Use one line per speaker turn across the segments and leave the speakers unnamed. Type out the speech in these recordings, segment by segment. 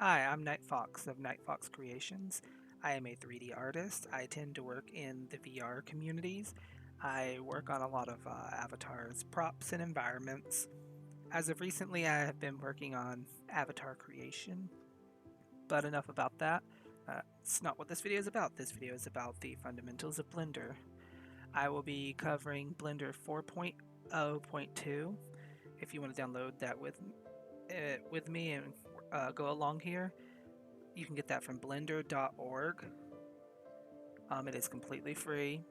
Hi, I'm Night Fox of Night Fox Creations. I am a 3D artist. I tend to work in the VR communities. I work on a lot of avatars, props, and environments. As of recently, I have been working on avatar creation, but enough about that. It's not what this video is about. This video is about the fundamentals of Blender. I will be covering Blender 4.0.2. If you want to download that with me and go along here, you can get that from blender.org. It is completely free.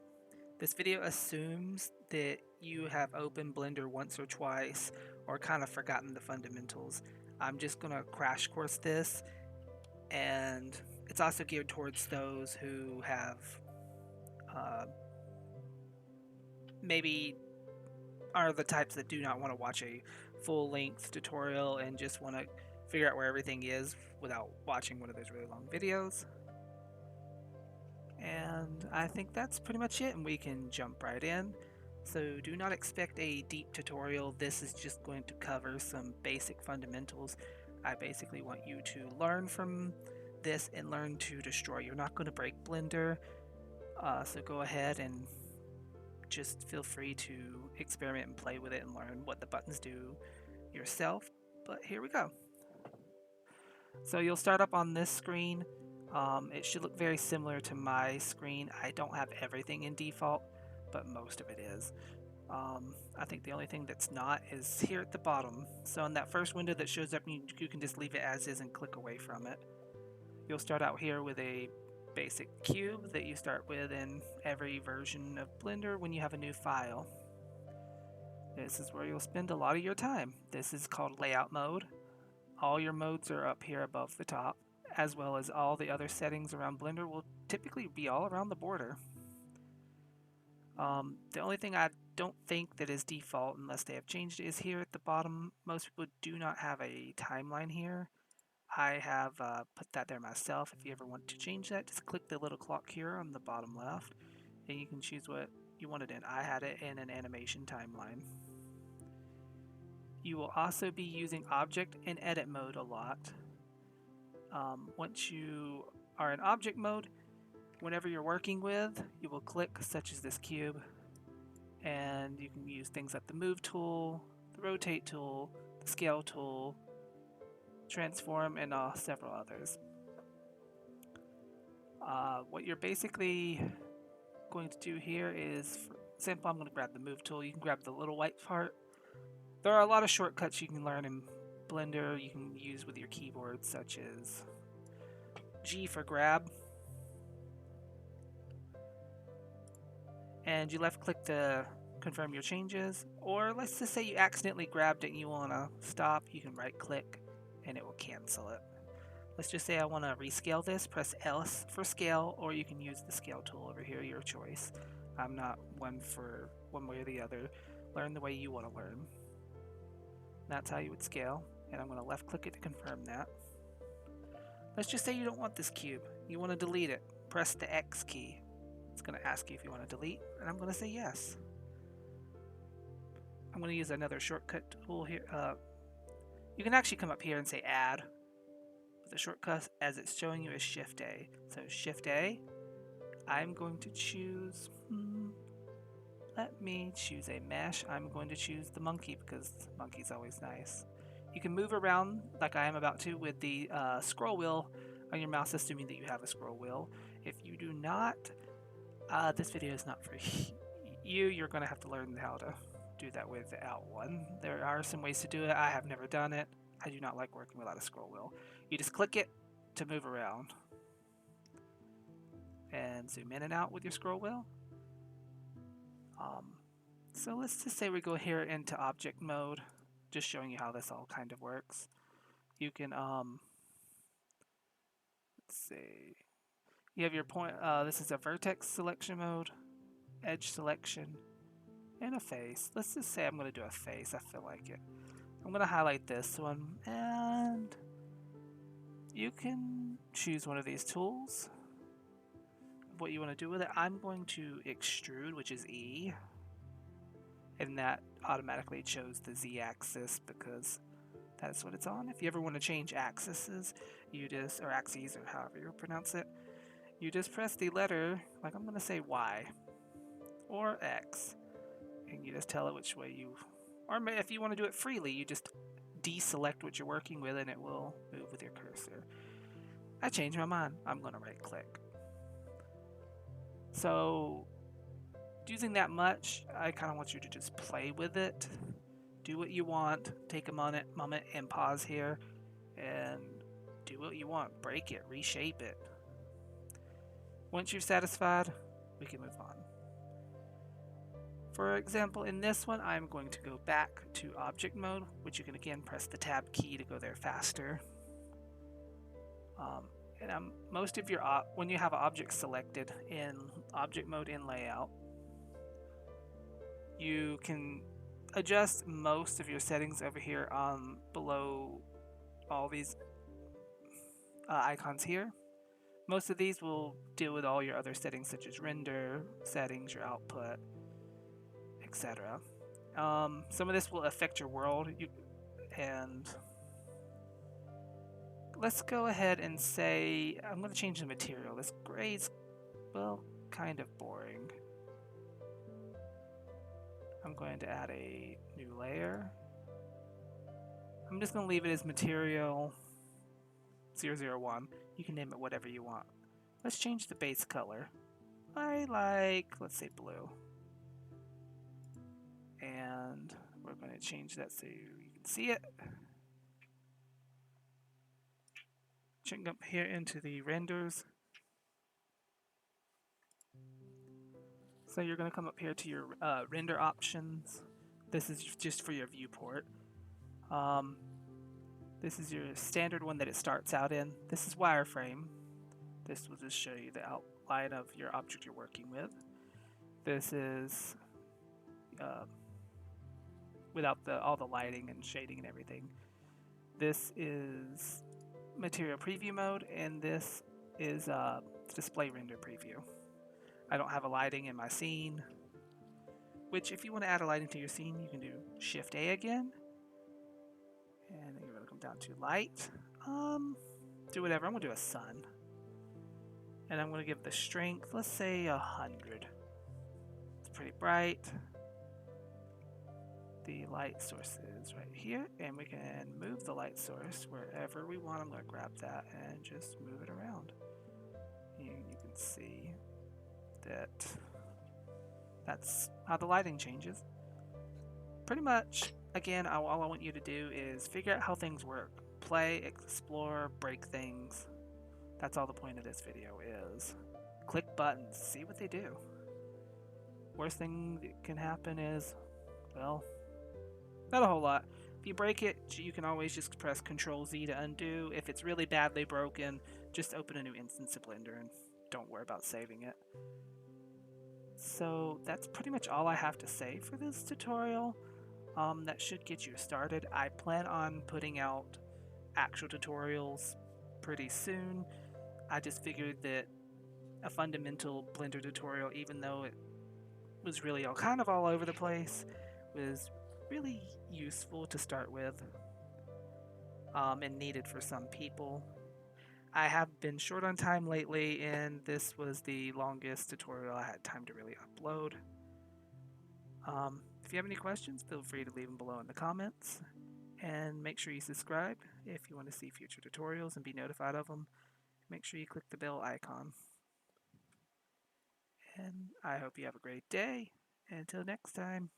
This video assumes that you have opened Blender once or twice or kind of forgotten the fundamentals. I'm just going to crash course this, and it's also geared towards those who have uh, maybe are the types that do not want to watch a full-length tutorial and just want to figure out where everything is without watching one of those really long videos. And I think that's pretty much it, and we can jump right in. So do not expect a deep tutorial. This is just going to cover some basic fundamentals. I basically want you to learn from this and learn to destroy. You're not going to break Blender, so go ahead and just feel free to experiment and play with it and learn what the buttons do yourself. But here we go. So you'll start up on this screen. It should look very similar to my screen. I don't have everything in default, but most of it is. I think the only thing that's not is here at the bottom. So in that first window that shows up, you can just leave it as is and click away from it. You'll start out here with a basic cube that you start with in every version of Blender when you have a new file. This is where you'll spend a lot of your time. This is called layout mode. All your modes are up here above the top, as well as all the other settings around Blender will typically be all around the border. The only thing I don't think that is default, unless they have changed it, is here at the bottom. Most people do not have a timeline here. I have put that there myself. If you ever want to change that, just click the little clock here on the bottom left, and you can choose what you want it in. I had it in an animation timeline. You will also be using object and edit mode a lot. Once you are in object mode, whenever you're working with, you will click, such as this cube, and you can use things like the move tool, the rotate tool, the scale tool, transform, and several others. What you're basically going to do here is, for example, I'm going to grab the move tool. You can grab the little white part. There are a lot of shortcuts you can learn in Blender you can use with your keyboard, such as G for grab, and you left click to confirm your changes. Or let's just say you accidentally grabbed it and you want to stop, you can right click and it will cancel it. Let's just say I want to rescale this, press S for scale, or you can use the scale tool over here, your choice. I'm not one for one way or the other. Learn the way you want to learn. That's how you would scale, and I'm going to left click it to confirm that. Let's just say you don't want this cube. You want to delete it. Press the X key. It's going to ask you if you want to delete, and I'm going to say yes. I'm going to use another shortcut tool here. You can actually come up here and say add. But the shortcut as it's showing you is Shift A. So Shift A. I'm going to choose, let me choose a mesh. I'm going to choose the monkey because monkey's always nice. You can move around like I am about to with the scroll wheel on your mouse, assuming that you have a scroll wheel. If you do not, this video is not for you. You're going to have to learn how to do that without one. There are some ways to do it. I have never done it. I do not like working without a scroll wheel. You just click it to move around. And zoom in and out with your scroll wheel. So let's just say we go here into object mode, just showing you how this all kind of works. You can, let's see, you have your point, this is a vertex selection mode, edge selection, and a face. Let's just say I'm going to do a face, I feel like it. I'm going to highlight this one, and you can choose one of these tools, what you want to do with it. I'm going to extrude, which is E, and that automatically chose the Z-axis because That's what it's on. If you ever want to change axes, or axes, or however you pronounce it, you just press the letter, like I'm going to say Y or X, and you just tell it which way you, or if you want to do it freely, you just deselect what you're working with and it will move with your cursor. I changed my mind. I'm going to right click. So using that much, I kind of want you to just play with it. Do what you want. Take a moment and pause here and do what you want. Break it, reshape it. Once you're satisfied, we can move on. For example, in this one, I'm going to go back to object mode, which you can again press the tab key to go there faster. And most of your when you have an object selected in object mode in layout, you can adjust most of your settings over here below all these icons here. Most of these will deal with all your other settings such as render settings, your output, etc. Some of this will affect your world, and let's go ahead and say I'm going to change the material. This gray's, well, kind of boring. I'm going to add a new layer. I'm just going to leave it as material 001. You can name it whatever you want. Let's change the base color. I like, let's say blue. And we're going to change that so you can see it. Check up here into the renders. So you're going to come up here to your render options. This is just for your viewport. This is your standard one that it starts out in. This is wireframe. This will just show you the outline of your object you're working with. This is without all the lighting and shading and everything. This is material preview mode, and this is display render preview. I don't have a lighting in my scene, which if you want to add a lighting to your scene, you can do Shift A again. And then you're going to come down to light. Do whatever. I'm going to do a sun. And I'm going to give the strength, let's say 100. It's pretty bright. The light source is right here, and we can move the light source wherever we want. I'm going to grab that and just move it around. You can see that that's how the lighting changes. Pretty much, again, all I want you to do is figure out how things work. Play, explore, break things. That's all the point of this video is. Click buttons, see what they do. Worst thing that can happen is, well, not a whole lot. If you break it, you can always just press Control Z to undo. If it's really badly broken, just open a new instance of Blender and don't worry about saving it. So that's pretty much all I have to say for this tutorial. That should get you started. I plan on putting out actual tutorials pretty soon. I just figured that a fundamental Blender tutorial, even though it was really kind of all over the place, was really useful to start with, and needed for some people. I have been short on time lately, and this was the longest tutorial I had time to really upload. If you have any questions, feel free to leave them below in the comments, and make sure you subscribe if you want to see future tutorials and be notified of them. Make sure you click the bell icon. And I hope you have a great day. Until next time.